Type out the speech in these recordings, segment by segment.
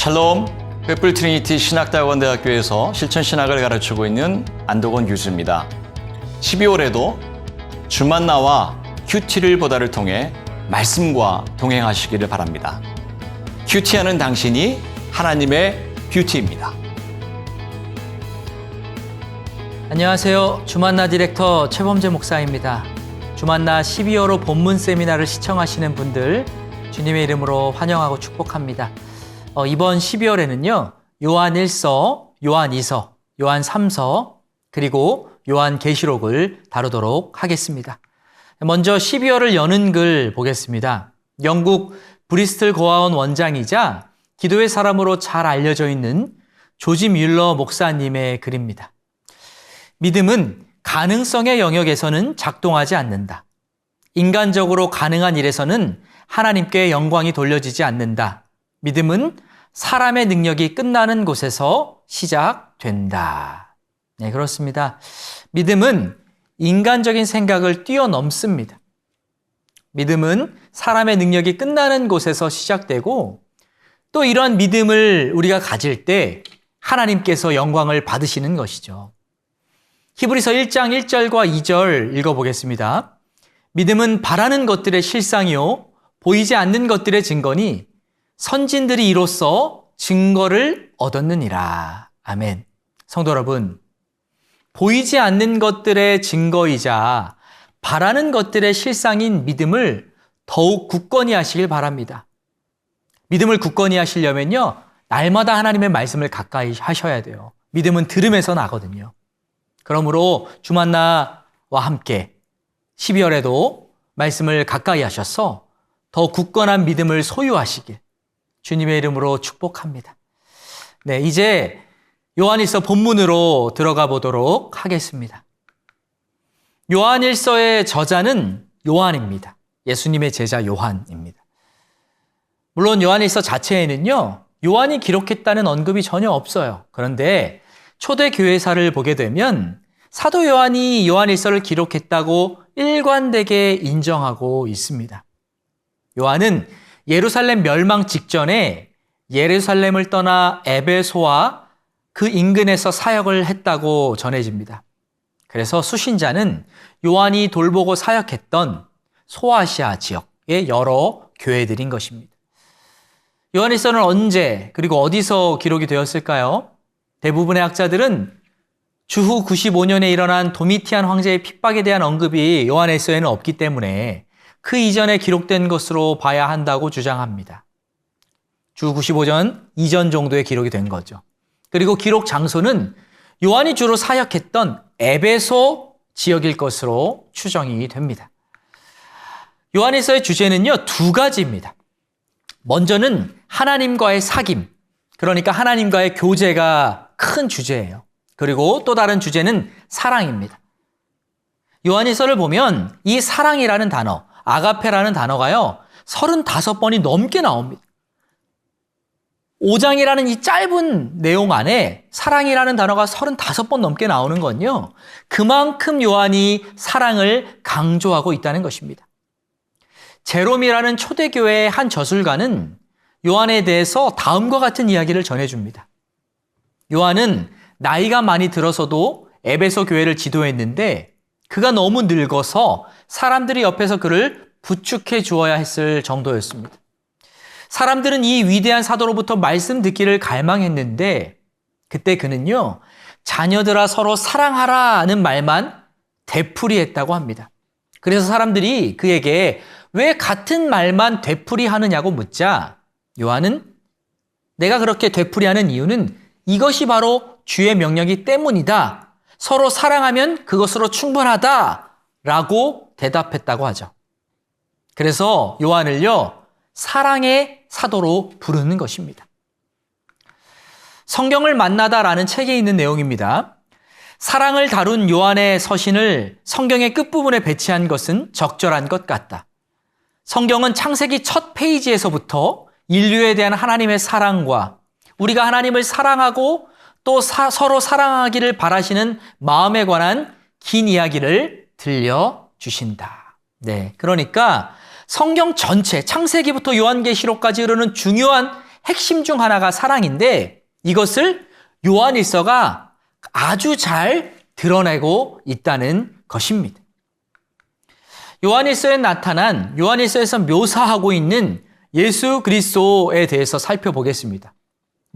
샬롬, 횃불 트리니티 신학대학원대학교에서 실천신학을 가르치고 있는 안도건 교수입니다. 12월에도 주만나와 큐티를 보다를 통해 말씀과 동행하시기를 바랍니다. 큐티하는 당신이 하나님의 뷰티입니다. 안녕하세요. 주만나 디렉터 최범재 목사입니다. 주만나 12월호 본문 세미나를 시청하시는 분들 주님의 이름으로 환영하고 축복합니다. 이번 12월에는요. 요한 1서, 요한 2서, 요한 3서, 그리고 요한 계시록을 다루도록 하겠습니다. 먼저 12월을 여는 글 보겠습니다. 영국 브리스틀 고아원 원장이자 기도의 사람으로 잘 알려져 있는 조지 뮬러 목사님의 글입니다. 믿음은 가능성의 영역에서는 작동하지 않는다. 인간적으로 가능한 일에서는 하나님께 영광이 돌려지지 않는다. 믿음은 사람의 능력이 끝나는 곳에서 시작된다. 네, 그렇습니다. 믿음은 인간적인 생각을 뛰어넘습니다. 믿음은 사람의 능력이 끝나는 곳에서 시작되고 또 이러한 믿음을 우리가 가질 때 하나님께서 영광을 받으시는 것이죠. 히브리서 1장 1절과 2절 읽어보겠습니다. 믿음은 바라는 것들의 실상이요 보이지 않는 것들의 증거니 선진들이 이로써 증거를 얻었느니라. 아멘. 성도 여러분, 보이지 않는 것들의 증거이자 바라는 것들의 실상인 믿음을 더욱 굳건히 하시길 바랍니다. 믿음을 굳건히 하시려면요, 날마다 하나님의 말씀을 가까이 하셔야 돼요. 믿음은 들음에서 나거든요. 그러므로 주만나와 함께 12월에도 말씀을 가까이 하셔서 더 굳건한 믿음을 소유하시길 주님의 이름으로 축복합니다. 네, 이제 요한일서 본문으로 들어가 보도록 하겠습니다. 요한일서의 저자는 요한입니다. 예수님의 제자 요한입니다. 물론 요한일서 자체에는요, 요한이 기록했다는 언급이 전혀 없어요. 그런데 초대 교회사를 보게 되면 사도 요한이 요한일서를 기록했다고 일관되게 인정하고 있습니다. 요한은 예루살렘 멸망 직전에 예루살렘을 떠나 에베소와 그 인근에서 사역을 했다고 전해집니다. 그래서 수신자는 요한이 돌보고 사역했던 소아시아 지역의 여러 교회들인 것입니다. 요한일서는 언제 그리고 어디서 기록이 되었을까요? 대부분의 학자들은 주후 95년에 일어난 도미티안 황제의 핍박에 대한 언급이 요한일서에는 없기 때문에 그 이전에 기록된 것으로 봐야 한다고 주장합니다. 주 95년 이전 정도의 기록이 된 거죠. 그리고 기록 장소는 요한이 주로 사역했던 에베소 지역일 것으로 추정이 됩니다. 요한일서의 주제는요, 두 가지입니다. 먼저는 하나님과의 사귐, 그러니까 하나님과의 교제가 큰 주제예요. 그리고 또 다른 주제는 사랑입니다. 요한일서를 보면 이 사랑이라는 단어, 아가페라는 단어가요, 35번이 넘게 나옵니다. 5장이라는 이 짧은 내용 안에 사랑이라는 단어가 35번 넘게 나오는 건요, 그만큼 요한이 사랑을 강조하고 있다는 것입니다. 제롬이라는 초대교회의 한 저술가는 요한에 대해서 다음과 같은 이야기를 전해줍니다. 요한은 나이가 많이 들어서도 에베소 교회를 지도했는데 그가 너무 늙어서 사람들이 옆에서 그를 부축해 주어야 했을 정도였습니다. 사람들은 이 위대한 사도로부터 말씀 듣기를 갈망했는데 그때 그는요, 자녀들아 서로 사랑하라는 말만 되풀이했다고 합니다. 그래서 사람들이 그에게 왜 같은 말만 되풀이하느냐고 묻자 요한은 내가 그렇게 되풀이하는 이유는 이것이 바로 주의 명령이기 때문이다. 서로 사랑하면 그것으로 충분하다라고 대답했다고 하죠. 그래서 요한을요, 사랑의 사도로 부르는 것입니다. 성경을 만나다라는 책에 있는 내용입니다. 사랑을 다룬 요한의 서신을 성경의 끝부분에 배치한 것은 적절한 것 같다. 성경은 창세기 첫 페이지에서부터 인류에 대한 하나님의 사랑과 우리가 하나님을 사랑하고 또 서로 사랑하기를 바라시는 마음에 관한 긴 이야기를 들려주신다. 네, 그러니까 성경 전체, 창세기부터 요한계시록까지 이르는 중요한 핵심 중 하나가 사랑인데 이것을 요한일서가 아주 잘 드러내고 있다는 것입니다. 요한일서에 나타난, 요한일서에서 묘사하고 있는 예수 그리스도에 대해서 살펴보겠습니다.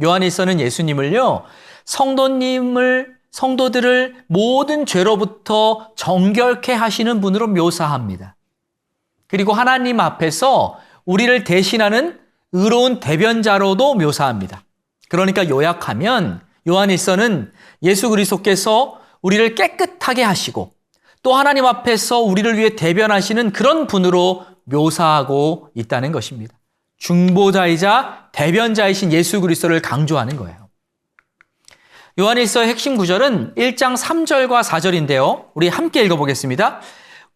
요한일서는 예수님을요, 성도들을 모든 죄로부터 정결케 하시는 분으로 묘사합니다. 그리고 하나님 앞에서 우리를 대신하는 의로운 대변자로도 묘사합니다. 그러니까 요약하면 요한일서는 예수 그리스도께서 우리를 깨끗하게 하시고 또 하나님 앞에서 우리를 위해 대변하시는 그런 분으로 묘사하고 있다는 것입니다. 중보자이자 대변자이신 예수 그리스도를 강조하는 거예요. 요한일서의 핵심 구절은 1장 3절과 4절인데요. 우리 함께 읽어보겠습니다.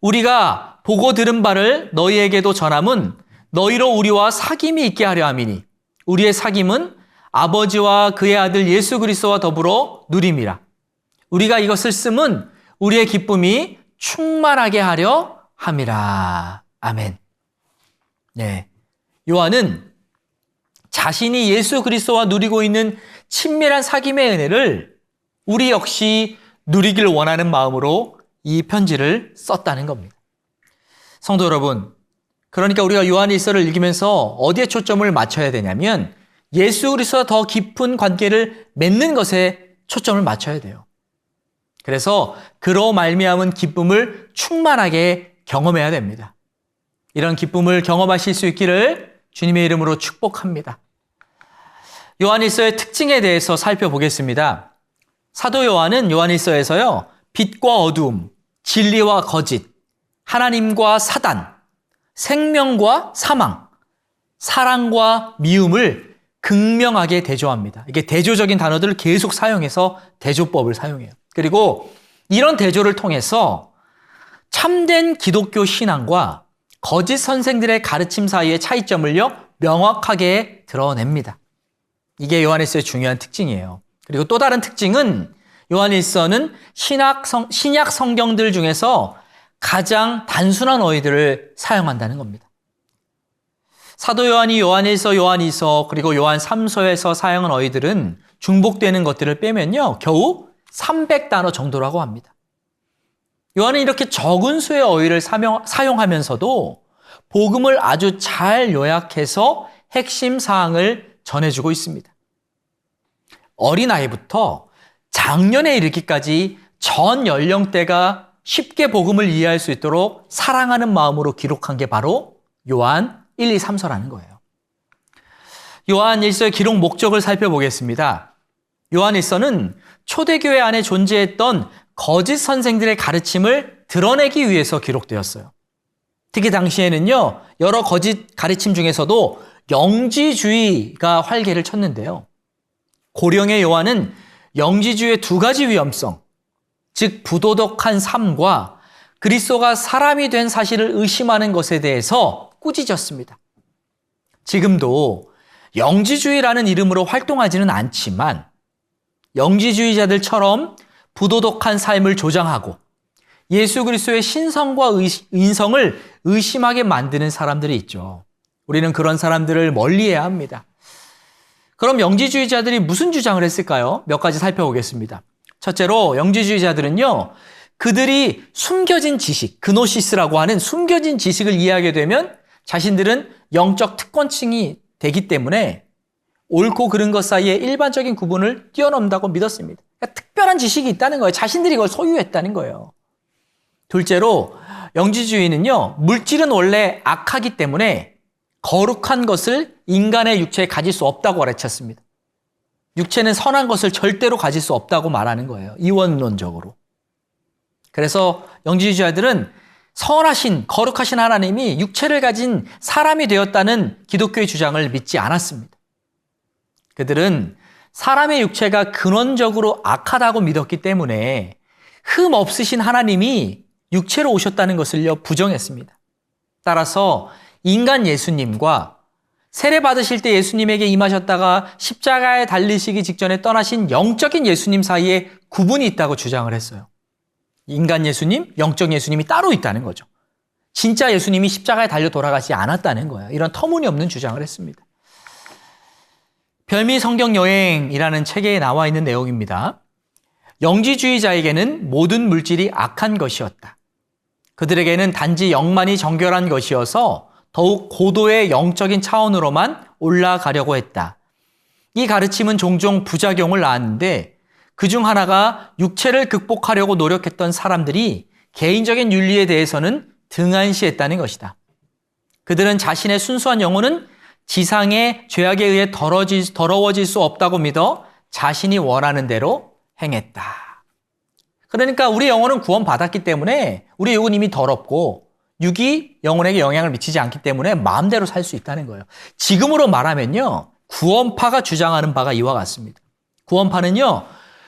우리가 보고 들은 바를 너희에게도 전함은 너희로 우리와 사귐이 있게 하려 함이니 우리의 사귐은 아버지와 그의 아들 예수 그리스도와 더불어 누림이라. 우리가 이것을 쓰면 우리의 기쁨이 충만하게 하려 함이라. 아멘. 네. 요한은 자신이 예수 그리스도와 누리고 있는 친밀한 사귐의 은혜를 우리 역시 누리길 원하는 마음으로 이 편지를 썼다는 겁니다. 성도 여러분, 그러니까 우리가 요한일서를 읽으면서 어디에 초점을 맞춰야 되냐면 예수 그리스도와 더 깊은 관계를 맺는 것에 초점을 맞춰야 돼요. 그래서 그로 말미암은 기쁨을 충만하게 경험해야 됩니다. 이런 기쁨을 경험하실 수 있기를 주님의 이름으로 축복합니다. 요한일서의 특징에 대해서 살펴보겠습니다. 사도 요한은 요한일서에서요, 빛과 어두움, 진리와 거짓, 하나님과 사단, 생명과 사망, 사랑과 미움을 극명하게 대조합니다. 이게 대조적인 단어들을 계속 사용해서 대조법을 사용해요. 그리고 이런 대조를 통해서 참된 기독교 신앙과 거짓 선생들의 가르침 사이의 차이점을요, 명확하게 드러냅니다. 이게 요한일서의 중요한 특징이에요. 그리고 또 다른 특징은 요한일서는 신약 성경들 중에서 가장 단순한 어휘들을 사용한다는 겁니다. 사도 요한이 요한일서, 요한이서, 그리고 요한 3서에서 사용한 어휘들은 중복되는 것들을 빼면요, 겨우 300단어 정도라고 합니다. 요한은 이렇게 적은 수의 어휘를 사용하면서도 복음을 아주 잘 요약해서 핵심 사항을 전해주고 있습니다. 어린아이부터 장년에 이르기까지 전 연령대가 쉽게 복음을 이해할 수 있도록 사랑하는 마음으로 기록한 게 바로 요한 1, 2, 3서라는 거예요. 요한 1서의 기록 목적을 살펴보겠습니다. 요한 1서는 초대교회 안에 존재했던 거짓 선생들의 가르침을 드러내기 위해서 기록되었어요. 특히 당시에는요, 여러 거짓 가르침 중에서도 영지주의가 활개를 쳤는데요. 고령의 요한은 영지주의의 두 가지 위험성, 즉 부도덕한 삶과 그리스도가 사람이 된 사실을 의심하는 것에 대해서 꾸짖었습니다. 지금도 영지주의라는 이름으로 활동하지는 않지만 영지주의자들처럼 부도덕한 삶을 조장하고 예수 그리스도의 신성과 인성을 의심하게 만드는 사람들이 있죠. 우리는 그런 사람들을 멀리해야 합니다. 그럼 영지주의자들이 무슨 주장을 했을까요? 몇 가지 살펴보겠습니다. 첫째로 영지주의자들은요, 그들이 숨겨진 지식, 그노시스라고 하는 숨겨진 지식을 이해하게 되면 자신들은 영적 특권층이 되기 때문에 옳고 그른 것 사이에 일반적인 구분을 뛰어넘는다고 믿었습니다. 그러니까 특별한 지식이 있다는 거예요. 자신들이 그걸 소유했다는 거예요. 둘째로 영지주의는요, 물질은 원래 악하기 때문에 거룩한 것을 인간의 육체에 가질 수 없다고 가르쳤습니다. 육체는 선한 것을 절대로 가질 수 없다고 말하는 거예요. 이원론적으로. 그래서 영지주의자들은 선하신, 거룩하신 하나님이 육체를 가진 사람이 되었다는 기독교의 주장을 믿지 않았습니다. 그들은 사람의 육체가 근원적으로 악하다고 믿었기 때문에 흠 없으신 하나님이 육체로 오셨다는 것을요, 부정했습니다. 따라서 인간 예수님과 세례 받으실 때 예수님에게 임하셨다가 십자가에 달리시기 직전에 떠나신 영적인 예수님 사이에 구분이 있다고 주장을 했어요. 인간 예수님, 영적 예수님이 따로 있다는 거죠. 진짜 예수님이 십자가에 달려 돌아가지 않았다는 거예요. 이런 터무니없는 주장을 했습니다. 별미 성경 여행이라는 책에 나와 있는 내용입니다. 영지주의자에게는 모든 물질이 악한 것이었다. 그들에게는 단지 영만이 정결한 것이어서 더욱 고도의 영적인 차원으로만 올라가려고 했다. 이 가르침은 종종 부작용을 낳았는데 그중 하나가 육체를 극복하려고 노력했던 사람들이 개인적인 윤리에 대해서는 등한시했다는 것이다. 그들은 자신의 순수한 영혼은 지상의 죄악에 의해 더러워질 수 없다고 믿어 자신이 원하는 대로 행했다. 그러니까 우리 영혼은 구원받았기 때문에 우리 육은 이미 더럽고 육이 영혼에게 영향을 미치지 않기 때문에 마음대로 살 수 있다는 거예요. 지금으로 말하면요. 구원파가 주장하는 바가 이와 같습니다. 구원파는요.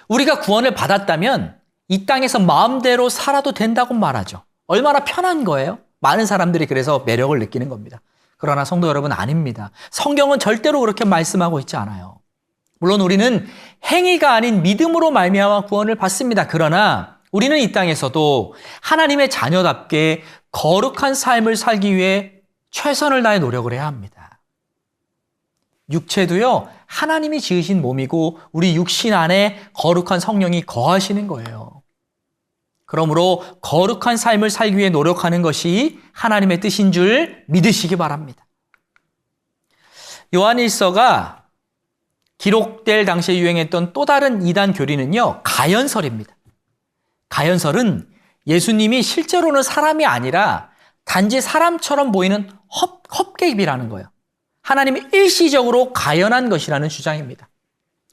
우리가 구원을 받았다면 이 땅에서 마음대로 살아도 된다고 말하죠. 얼마나 편한 거예요? 많은 사람들이 그래서 매력을 느끼는 겁니다. 그러나 성도 여러분 아닙니다. 성경은 절대로 그렇게 말씀하고 있지 않아요. 물론 우리는 행위가 아닌 믿음으로 말미암아 구원을 받습니다. 그러나 우리는 이 땅에서도 하나님의 자녀답게 거룩한 삶을 살기 위해 최선을 다해 노력을 해야 합니다. 육체도요, 하나님이 지으신 몸이고 우리 육신 안에 거룩한 성령이 거하시는 거예요. 그러므로 거룩한 삶을 살기 위해 노력하는 것이 하나님의 뜻인 줄 믿으시기 바랍니다. 요한일서가 기록될 당시에 유행했던 또 다른 이단 교리는요, 가연설입니다. 가연설은 예수님이 실제로는 사람이 아니라 단지 사람처럼 보이는 헛개입이라는 거예요. 하나님이 일시적으로 가연한 것이라는 주장입니다.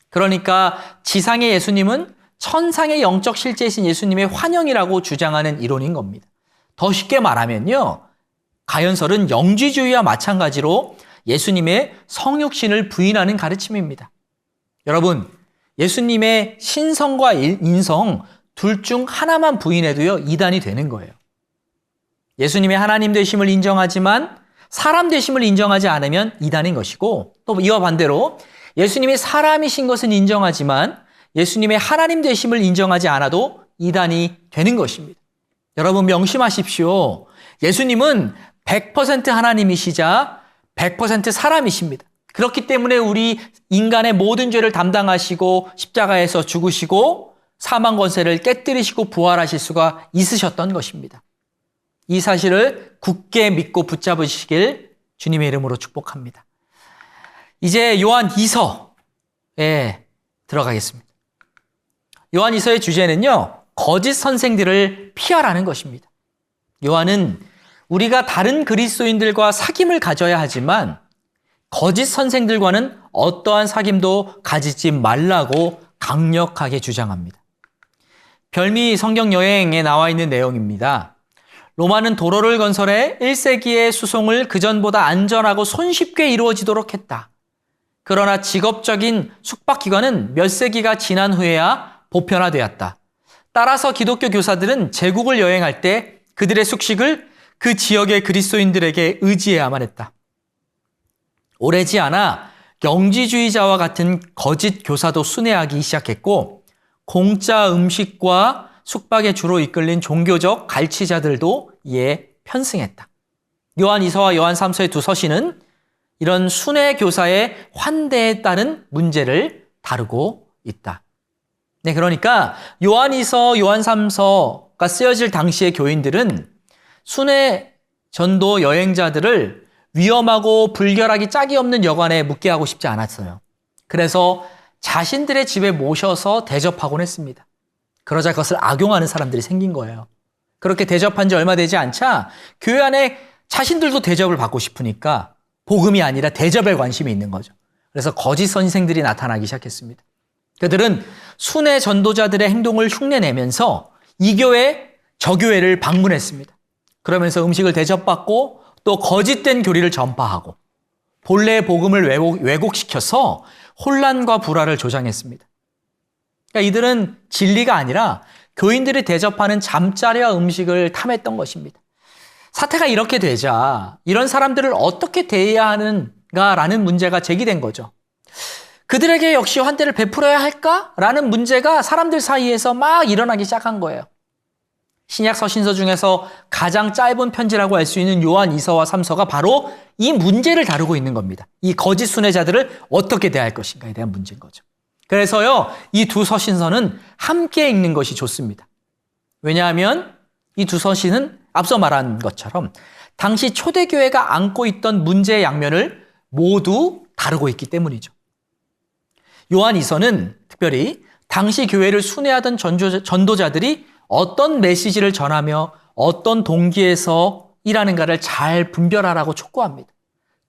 그러니까 지상의 예수님은 천상의 영적 실제이신 예수님의 환영이라고 주장하는 이론인 겁니다. 더 쉽게 말하면요. 가연설은 영지주의와 마찬가지로 예수님의 성육신을 부인하는 가르침입니다. 여러분, 예수님의 신성과 인성 둘 중 하나만 부인해도요, 이단이 되는 거예요. 예수님의 하나님 되심을 인정하지만 사람 되심을 인정하지 않으면 이단인 것이고, 또 이와 반대로 예수님이 사람이신 것은 인정하지만 예수님의 하나님 되심을 인정하지 않아도 이단이 되는 것입니다. 여러분 명심하십시오. 예수님은 100% 하나님이시자 100% 사람이십니다. 그렇기 때문에 우리 인간의 모든 죄를 담당하시고 십자가에서 죽으시고 사망 권세를 깨뜨리시고 부활하실 수가 있으셨던 것입니다. 이 사실을 굳게 믿고 붙잡으시길 주님의 이름으로 축복합니다. 이제 요한 2서에 들어가겠습니다. 요한 2서의 주제는요, 거짓 선생들을 피하라는 것입니다. 요한은 우리가 다른 그리스도인들과 사귐을 가져야 하지만 거짓 선생들과는 어떠한 사귐도 가지지 말라고 강력하게 주장합니다. 별미 성경 여행에 나와 있는 내용입니다. 로마는 도로를 건설해 1세기의 수송을 그전보다 안전하고 손쉽게 이루어지도록 했다. 그러나 직업적인 숙박기간은 몇 세기가 지난 후에야 보편화되었다. 따라서 기독교 교사들은 제국을 여행할 때 그들의 숙식을 그 지역의 그리스도인들에게 의지해야만 했다. 오래지 않아 영지주의자와 같은 거짓 교사도 순회하기 시작했고 공짜 음식과 숙박에 주로 이끌린 종교적 갈취자들도 이에 편승했다. 요한 2서와 요한 3서의 두 서신은 이런 순회 교사의 환대에 따른 문제를 다루고 있다. 네, 그러니까 요한 2서, 요한 3서가 쓰여질 당시의 교인들은 순회 전도 여행자들을 위험하고 불결하기 짝이 없는 여관에 묵게 하고 싶지 않았어요. 그래서 자신들의 집에 모셔서 대접하곤 했습니다. 그러자 그것을 악용하는 사람들이 생긴 거예요. 그렇게 대접한 지 얼마 되지 않자 교회 안에 자신들도 대접을 받고 싶으니까 복음이 아니라 대접에 관심이 있는 거죠. 그래서 거짓 선생들이 나타나기 시작했습니다. 그들은 순회 전도자들의 행동을 흉내내면서 이 교회, 저 교회를 방문했습니다. 그러면서 음식을 대접받고 또 거짓된 교리를 전파하고 본래의 복음을 왜곡시켜서 혼란과 불화를 조장했습니다. 그러니까 이들은 진리가 아니라 교인들이 대접하는 잠자리와 음식을 탐했던 것입니다. 사태가 이렇게 되자 이런 사람들을 어떻게 대해야 하는가라는 문제가 제기된 거죠. 그들에게 역시 환대를 베풀어야 할까라는 문제가 사람들 사이에서 막 일어나기 시작한 거예요. 신약 서신서 중에서 가장 짧은 편지라고 할 수 있는 요한 2서와 3서가 바로 이 문제를 다루고 있는 겁니다. 이 거짓 순례자들을 어떻게 대할 것인가에 대한 문제인 거죠. 그래서요, 이 두 서신서는 함께 읽는 것이 좋습니다. 왜냐하면 이 두 서신은 앞서 말한 것처럼 당시 초대교회가 안고 있던 문제의 양면을 모두 다루고 있기 때문이죠. 요한 2서는 특별히 당시 교회를 순회하던 전도자들이 어떤 메시지를 전하며 어떤 동기에서 일하는가를 잘 분별하라고 촉구합니다.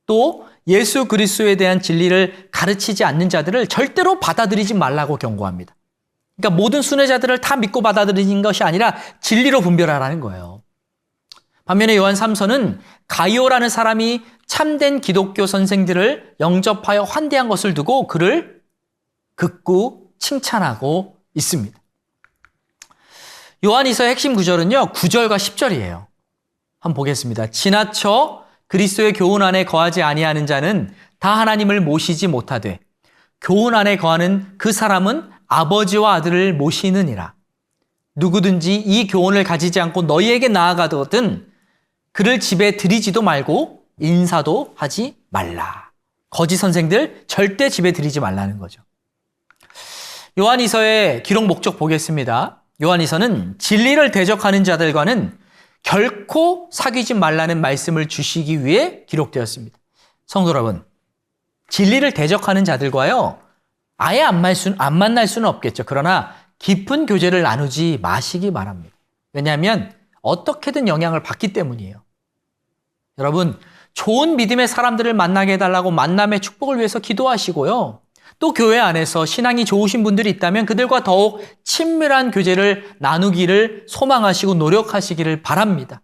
또 예수 그리스도에 대한 진리를 가르치지 않는 자들을 절대로 받아들이지 말라고 경고합니다. 그러니까 모든 순회자들을 다 믿고 받아들이는 것이 아니라 진리로 분별하라는 거예요. 반면에 요한 3서는 가이오라는 사람이 참된 기독교 선생들을 영접하여 환대한 것을 두고 그를 극구 칭찬하고 있습니다. 요한이서의 핵심 구절은요, 9절과 10절이에요. 한번 보겠습니다. 지나쳐 그리스도의 교훈 안에 거하지 아니하는 자는 다 하나님을 모시지 못하되 교훈 안에 거하는 그 사람은 아버지와 아들을 모시느니라. 누구든지 이 교훈을 가지지 않고 너희에게 나아가거든 그를 집에 들이지도 말고 인사도 하지 말라. 거짓 선생들 절대 집에 들이지 말라는 거죠. 요한이서의 기록 목적 보겠습니다. 요한이서는 진리를 대적하는 자들과는 결코 사귀지 말라는 말씀을 주시기 위해 기록되었습니다. 성도 여러분, 진리를 대적하는 자들과요, 아예 안 만날 수는 없겠죠. 그러나 깊은 교제를 나누지 마시기 바랍니다. 왜냐하면 어떻게든 영향을 받기 때문이에요. 여러분, 좋은 믿음의 사람들을 만나게 해달라고 만남의 축복을 위해서 기도하시고요. 또 교회 안에서 신앙이 좋으신 분들이 있다면 그들과 더욱 친밀한 교제를 나누기를 소망하시고 노력하시기를 바랍니다.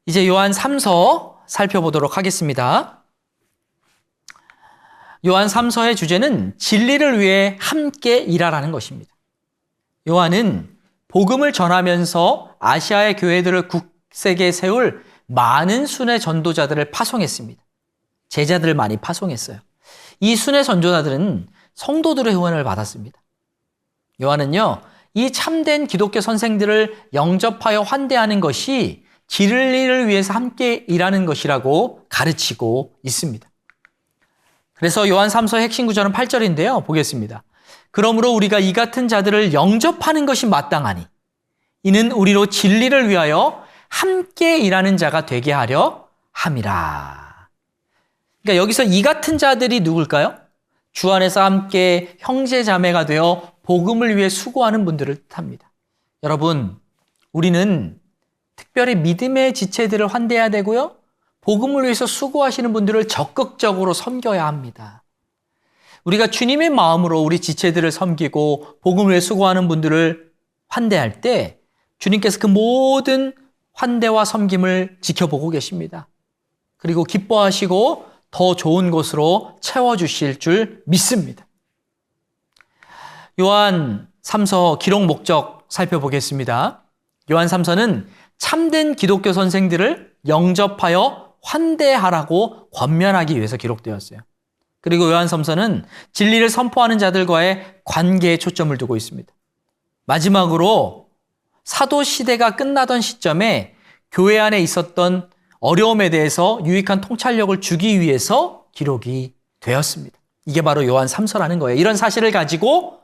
이제 요한 3서 살펴보도록 하겠습니다. 요한 3서의 주제는 진리를 위해 함께 일하라는 것입니다. 요한은 복음을 전하면서 아시아의 교회들을 굳세게 세울 많은 순회 전도자들을 파송했습니다. 제자들을 많이 파송했어요. 이 순회 전도자들은 성도들의 후원을 받았습니다. 요한은요, 이 참된 기독교 선생들을 영접하여 환대하는 것이 진리를 위해서 함께 일하는 것이라고 가르치고 있습니다. 그래서 요한 3서의 핵심 구절은 8절인데요. 보겠습니다. 그러므로 우리가 이 같은 자들을 영접하는 것이 마땅하니 이는 우리로 진리를 위하여 함께 일하는 자가 되게 하려 함이라. 그러니까 여기서 이 같은 자들이 누굴까요? 주 안에서 함께 형제 자매가 되어 복음을 위해 수고하는 분들을 뜻합니다. 여러분, 우리는 특별히 믿음의 지체들을 환대해야 되고요. 복음을 위해서 수고하시는 분들을 적극적으로 섬겨야 합니다. 우리가 주님의 마음으로 우리 지체들을 섬기고 복음을 위해 수고하는 분들을 환대할 때 주님께서 그 모든 환대와 섬김을 지켜보고 계십니다. 그리고 기뻐하시고 더 좋은 곳으로 채워주실 줄 믿습니다. 요한 3서 기록 목적 살펴보겠습니다. 요한 3서는 참된 기독교 선생들을 영접하여 환대하라고 권면하기 위해서 기록되었어요. 그리고 요한 3서는 진리를 선포하는 자들과의 관계에 초점을 두고 있습니다. 마지막으로 사도 시대가 끝나던 시점에 교회 안에 있었던 어려움에 대해서 유익한 통찰력을 주기 위해서 기록이 되었습니다. 이게 바로 요한 3서라는 거예요. 이런 사실을 가지고,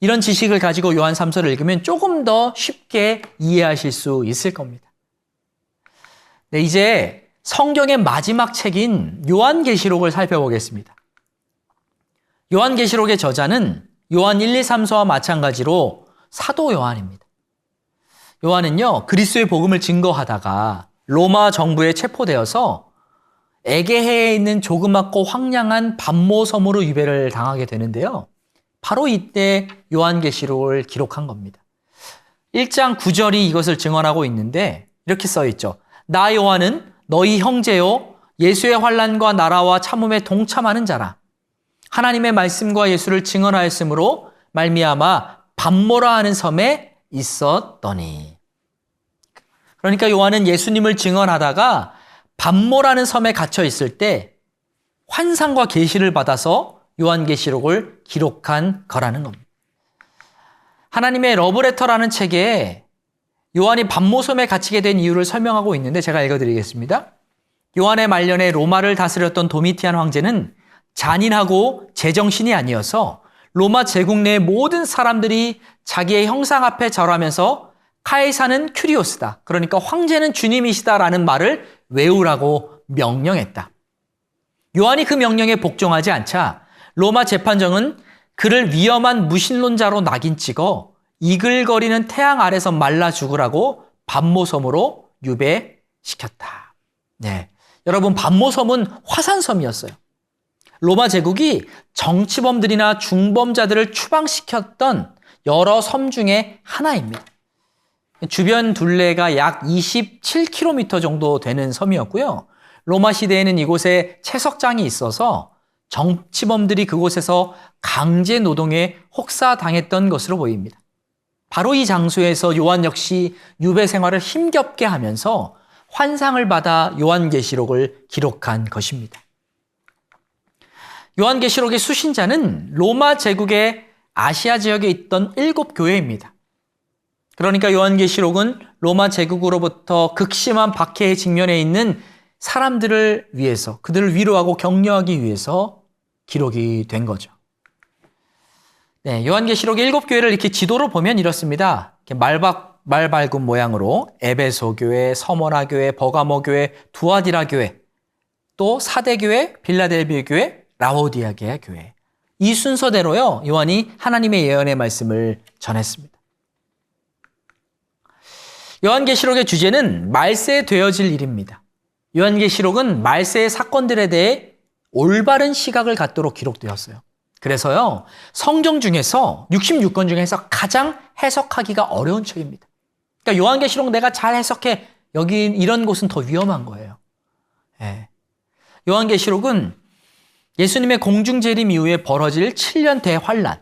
이런 지식을 가지고 요한 3서를 읽으면 조금 더 쉽게 이해하실 수 있을 겁니다. 네, 이제 성경의 마지막 책인 요한계시록을 살펴보겠습니다. 요한계시록의 저자는 요한 1, 2, 3서와 마찬가지로 사도 요한입니다. 요한은요, 그리스도의 복음을 증거하다가 로마 정부에 체포되어서 에게해에 있는 조그맣고 황량한 반모섬으로 유배를 당하게 되는데요. 바로 이때 요한계시록을 기록한 겁니다. 1장 9절이 이것을 증언하고 있는데 이렇게 써있죠. 나 요한은 너희 형제요 예수의 환난과 나라와 참음에 동참하는 자라. 하나님의 말씀과 예수를 증언하였으므로 말미암아 반모라 하는 섬에 있었더니. 그러니까 요한은 예수님을 증언하다가 반모라는 섬에 갇혀 있을 때 환상과 계시를 받아서 요한계시록을 기록한 거라는 겁니다. 하나님의 러브레터라는 책에 요한이 반모섬에 갇히게 된 이유를 설명하고 있는데 제가 읽어드리겠습니다. 요한의 말년에 로마를 다스렸던 도미티안 황제는 잔인하고 제정신이 아니어서 로마 제국 내 모든 사람들이 자기의 형상 앞에 절하면서 카이사는 큐리오스다. 그러니까 황제는 주님이시다라는 말을 외우라고 명령했다. 요한이 그 명령에 복종하지 않자 로마 재판정은 그를 위험한 무신론자로 낙인 찍어 이글거리는 태양 아래서 말라 죽으라고 반모섬으로 유배시켰다. 네, 여러분 반모섬은 화산섬이었어요. 로마 제국이 정치범들이나 중범자들을 추방시켰던 여러 섬 중에 하나입니다. 주변 둘레가 약 27km 정도 되는 섬이었고요. 로마 시대에는 이곳에 채석장이 있어서 정치범들이 그곳에서 강제 노동에 혹사당했던 것으로 보입니다. 바로 이 장소에서 요한 역시 유배 생활을 힘겹게 하면서 환상을 받아 요한계시록을 기록한 것입니다. 요한계시록의 수신자는 로마 제국의 아시아 지역에 있던 7교회입니다. 그러니까 요한계시록은 로마 제국으로부터 극심한 박해에 직면해 있는 사람들을 위해서, 그들을 위로하고 격려하기 위해서 기록이 된 거죠. 네, 요한계시록의 7교회를 이렇게 지도로 보면 이렇습니다. 이렇게 말 밝은 모양으로 에베소 교회, 서머나 교회, 버가모 교회, 두아디라 교회, 또 사대 교회, 빌라델비아 교회, 라오디아 교회. 이 순서대로요, 요한이 하나님의 예언의 말씀을 전했습니다. 요한계시록의 주제는 말세에 되어질 일입니다. 요한계시록은 말세의 사건들에 대해 올바른 시각을 갖도록 기록되었어요. 그래서요, 성경 중에서 66권 중에서 가장 해석하기가 어려운 책입니다. 그러니까 요한계시록 내가 잘 해석해. 여기 이런 곳은 더 위험한 거예요. 네. 요한계시록은 예수님의 공중재림 이후에 벌어질 7년 대환란,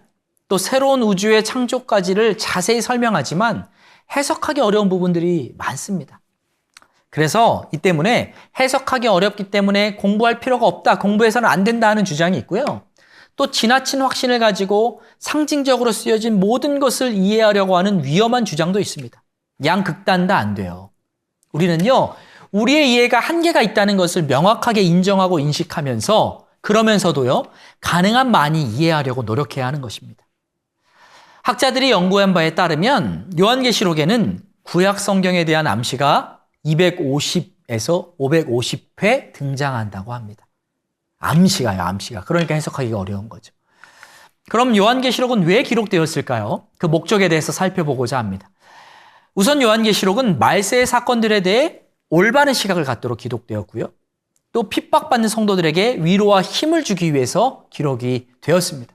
또 새로운 우주의 창조까지를 자세히 설명하지만 해석하기 어려운 부분들이 많습니다. 그래서 이 때문에 해석하기 어렵기 때문에 공부할 필요가 없다, 공부해서는 안 된다 하는 주장이 있고요. 또 지나친 확신을 가지고 상징적으로 쓰여진 모든 것을 이해하려고 하는 위험한 주장도 있습니다. 양극단 다 안 돼요. 우리는요, 우리의 이해가 한계가 있다는 것을 명확하게 인정하고 인식하면서 그러면서도요, 가능한 많이 이해하려고 노력해야 하는 것입니다. 학자들이 연구한 바에 따르면 요한계시록에는 구약 성경에 대한 암시가 250에서 550회 등장한다고 합니다. 암시가요, 암시가. 그러니까 해석하기가 어려운 거죠. 그럼 요한계시록은 왜 기록되었을까요? 그 목적에 대해서 살펴보고자 합니다. 우선 요한계시록은 말세의 사건들에 대해 올바른 시각을 갖도록 기록되었고요. 또 핍박받는 성도들에게 위로와 힘을 주기 위해서 기록이 되었습니다.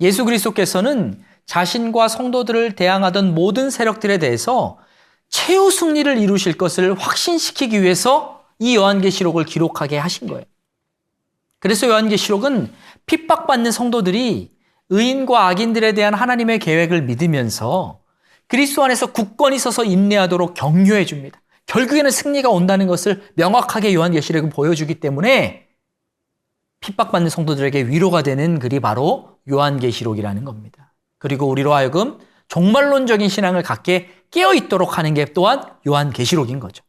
예수 그리스도께서는 자신과 성도들을 대항하던 모든 세력들에 대해서 최후 승리를 이루실 것을 확신시키기 위해서 이 요한계시록을 기록하게 하신 거예요. 그래서 요한계시록은 핍박받는 성도들이 의인과 악인들에 대한 하나님의 계획을 믿으면서 그리스도 안에서 굳건히 서서 인내하도록 격려해 줍니다. 결국에는 승리가 온다는 것을 명확하게 요한계시록은 보여주기 때문에 핍박받는 성도들에게 위로가 되는 글이 바로 요한계시록이라는 겁니다. 그리고 우리로 하여금 종말론적인 신앙을 갖게 깨어있도록 하는 게 또한 요한계시록인 거죠.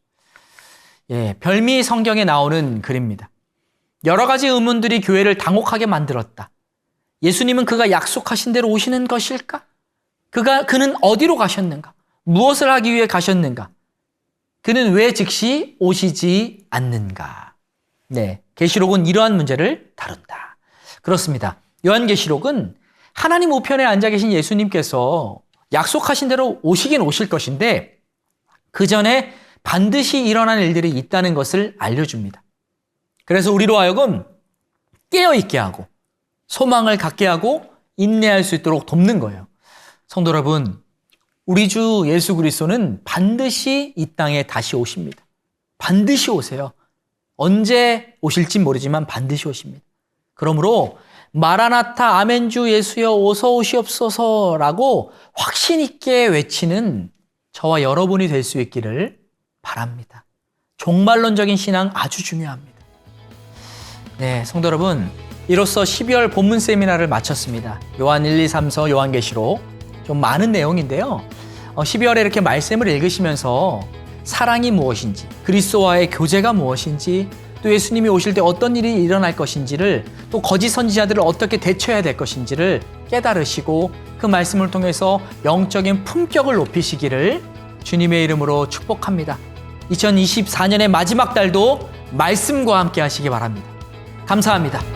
예, 별미 성경에 나오는 글입니다. 여러 가지 의문들이 교회를 당혹하게 만들었다. 예수님은 그가 약속하신 대로 오시는 것일까? 그는 어디로 가셨는가? 무엇을 하기 위해 가셨는가? 그는 왜 즉시 오시지 않는가? 네, 계시록은 이러한 문제를 다룬다. 그렇습니다. 요한계시록은 하나님 우편에 앉아 계신 예수님께서 약속하신 대로 오시긴 오실 것인데 그 전에 반드시 일어날 일들이 있다는 것을 알려줍니다. 그래서 우리로 하여금 깨어있게 하고 소망을 갖게 하고 인내할 수 있도록 돕는 거예요. 성도 여러분, 우리 주 예수 그리스도는 반드시 이 땅에 다시 오십니다. 반드시 오세요. 언제 오실진 모르지만 반드시 오십니다. 그러므로 마라나타 아멘주 예수여 어서 오시옵소서라고 확신 있게 외치는 저와 여러분이 될 수 있기를 바랍니다. 종말론적인 신앙 아주 중요합니다. 네, 성도 여러분, 이로써 12월 본문 세미나를 마쳤습니다. 요한 1, 2, 3서 요한계시록 좀 많은 내용인데요. 12월에 이렇게 말씀을 읽으시면서 사랑이 무엇인지, 그리스도와의 교제가 무엇인지, 또 예수님이 오실 때 어떤 일이 일어날 것인지를, 또 거짓 선지자들을 어떻게 대처해야 될 것인지를 깨달으시고 그 말씀을 통해서 영적인 품격을 높이시기를 주님의 이름으로 축복합니다. 2024년의 마지막 달도 말씀과 함께 하시기 바랍니다. 감사합니다.